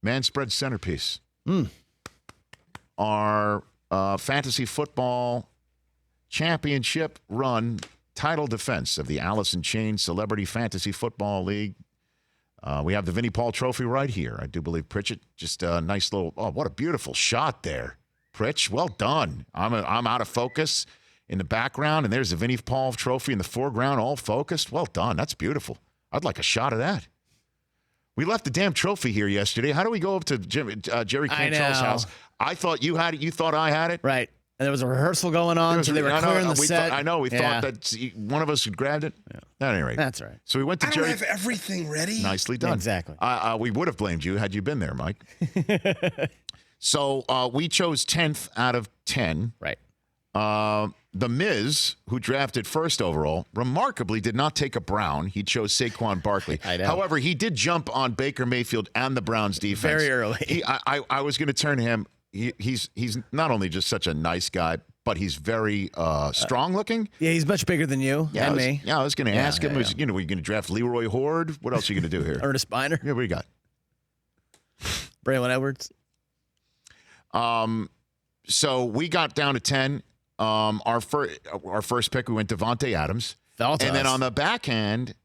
Manspread Centerpiece. Our fantasy football championship run title defense of the Allison Chain Celebrity Fantasy Football League. We have the Vinnie Paul Trophy right here. I do believe Pritchett, just a nice little, what a beautiful shot there. Pritch, well done. I'm out of focus in the background, and there's the Vinnie Paul Trophy in the foreground, all focused. Well done. That's beautiful. I'd like a shot of that. We left the damn trophy here yesterday. How do we go up to Jerry Cantrell's house? I thought you had it. You thought I had it. Right. And there was a rehearsal going on, so they were clearing the set. We thought that one of us had grabbed it. Yeah. At any rate. That's right. So we went to Jerry. I don't have everything ready. Nicely done. Exactly. We would have blamed you had you been there, Mike. So we chose 10th out of 10. Right. The Miz, who drafted first overall, remarkably did not take a Brown. He chose Saquon Barkley. I know. However, he did jump on Baker Mayfield and the Browns defense. Very early. I was going to turn to him. He's not only just such a nice guy, but he's very strong looking. Yeah, he's much bigger than you and me. Yeah, I was going to ask him, were you going to draft Leroy Horde? What else are you going to do here? Ernest Biner. Yeah, what do you got? Braylon Edwards. So we got down to 10. Our first pick, we went Devontae Adams. And then on the back end,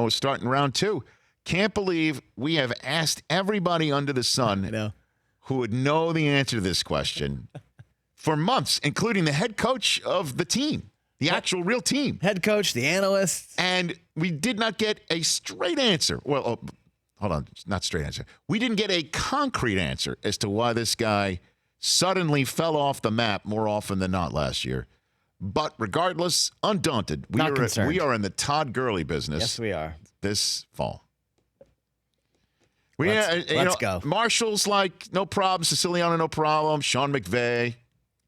starting round 2, can't believe we have asked everybody under the sun who would know the answer to this question for months, including the head coach of the team, the actual real team. Head coach, the analysts. And we did not get a straight answer. Well, hold on, not straight answer. We didn't get a concrete answer as to why this guy suddenly fell off the map more often than not last year. But regardless, undaunted, we are in the Todd Gurley business. Yes, we are. This fall. Let's go. Marshall's like, no problem. Siciliano, no problem. Sean McVay.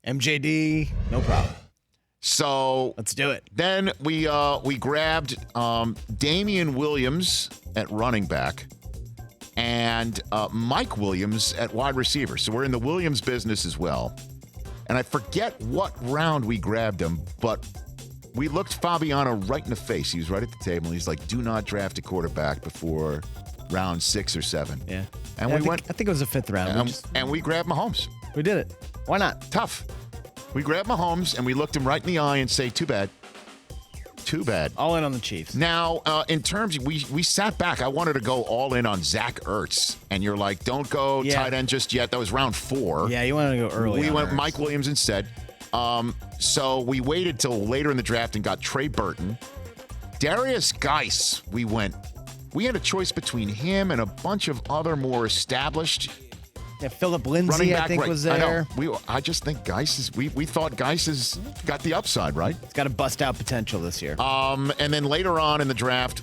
MJD, no problem. So let's do it. Then we grabbed Damian Williams at running back and Mike Williams at wide receiver. So we're in the Williams business as well. And I forget what round we grabbed him, but we looked Fabiano right in the face. He was right at the table. He's like, do not draft a quarterback before round 6 or 7. Yeah. And I think it was the 5th round. And we grabbed Mahomes. We did it. Why not? Tough. We grabbed Mahomes, and we looked him right in the eye and say, too bad. Too bad. All in on the Chiefs. Now, in terms, we sat back. I wanted to go all in on Zach Ertz, and you're like, don't go tight end just yet. That was round 4. Yeah, you wanted to go early. We went Ertz. Mike Williams instead. So we waited till later in the draft and got Trey Burton. Darius Geis, we had a choice between him and a bunch of other more established. Yeah, Philip Lindsay, I think, was there. I just think Geis we thought Geis has got the upside, right? It's got a bust-out potential this year. And then later on in the draft,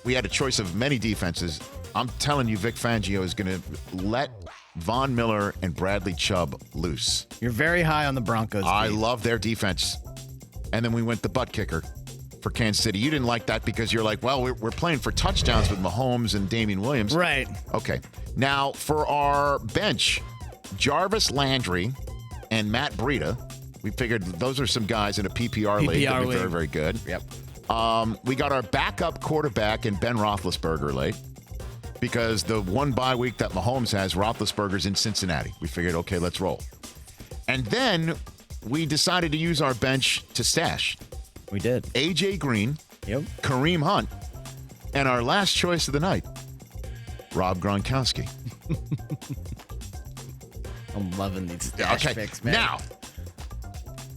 we had a choice of many defenses. I'm telling you, Vic Fangio is going to let Von Miller and Bradley Chubb loose. You're very high on the Broncos. I love their defense. And then we went the butt kicker for Kansas City. You didn't like that because you're like, well, we're playing for touchdowns with Mahomes and Damian Williams. Right. Okay. Now, for our bench, Jarvis Landry and Matt Breida, we figured those are some guys in a PPR league that are very, very good. Yep. We got our backup quarterback in Ben Roethlisberger late because the one bye week that Mahomes has, Roethlisberger's in Cincinnati. We figured, okay, let's roll. And then we decided to use our bench to stash. We did. A.J. Green, Kareem Hunt, and our last choice of the night, Rob Gronkowski. I'm loving these stash picks, man. Now,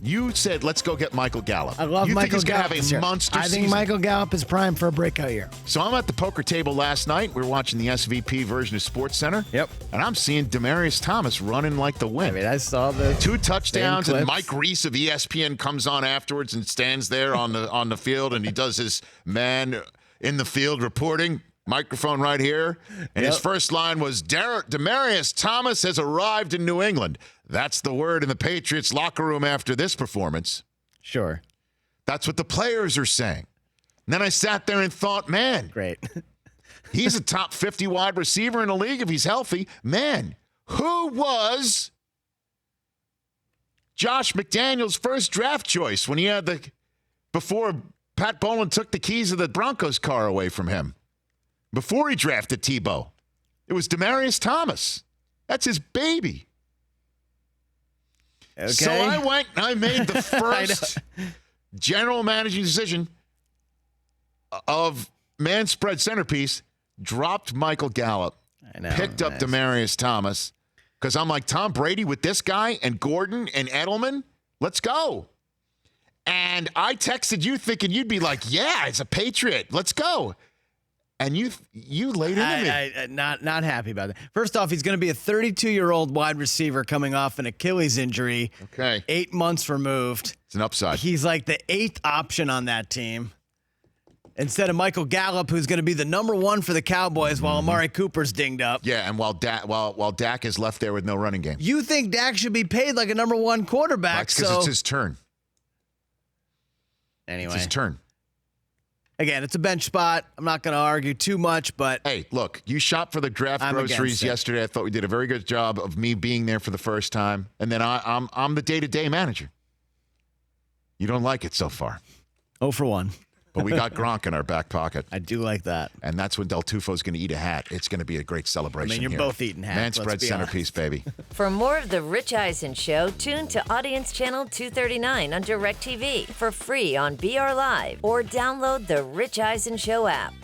you said let's go get Michael Gallup. I love Michael Gallup. You think he's going to have a monster season? I think Michael Gallup is primed for a breakout year. So I'm at the poker table last night. We were watching the SVP version of SportsCenter. Yep. And I'm seeing Demaryius Thomas running like the wind. I mean, I saw the 2 touchdowns, and Mike Reese of ESPN comes on afterwards and stands there on the field, and he does his man in the field reporting. Microphone right here. And his first line was, Demaryius Thomas has arrived in New England. That's the word in the Patriots locker room after this performance. Sure. That's what the players are saying. And then I sat there and thought, man. Great. He's a top 50 wide receiver in the league if he's healthy. Man, who was Josh McDaniels' first draft choice when he had before Pat Bowlen took the keys of the Broncos car away from him? Before he drafted Tebow. It was Demaryius Thomas. That's his baby. Okay. So I went and I made the first general managing decision of Manspread Centerpiece, dropped Michael Gallup, picked up Demaryius Thomas, because I'm like, Tom Brady with this guy and Gordon and Edelman, let's go. And I texted you thinking you'd be like, yeah, it's a Patriot. Let's go. And you laid into me. Not happy about that. First off, he's going to be a 32-year-old wide receiver coming off an Achilles injury. Okay. 8 months removed. It's an upside. He's like the 8th option on that team. Instead of Michael Gallup, who's going to be the number 1 for the Cowboys while Amari Cooper's dinged up. Yeah, and while Dak is left there with no running game. You think Dak should be paid like a number 1 quarterback. That's because it's his turn. Anyway. It's his turn. Again, it's a bench spot. I'm not going to argue too much, but... Hey, look, you shopped for the draft groceries yesterday. I thought we did a very good job of me being there for the first time. And then I'm the day-to-day manager. You don't like it so far. 0 for 1. But we got Gronk in our back pocket. I do like that. And that's when Del Tufo's going to eat a hat. It's going to be a great celebration. I mean, you're here. both eating hats. Manspread Centerpiece, baby. For more of The Rich Eisen Show, tune to Audience Channel 239 on DirecTV for free on BR Live or download the Rich Eisen Show app.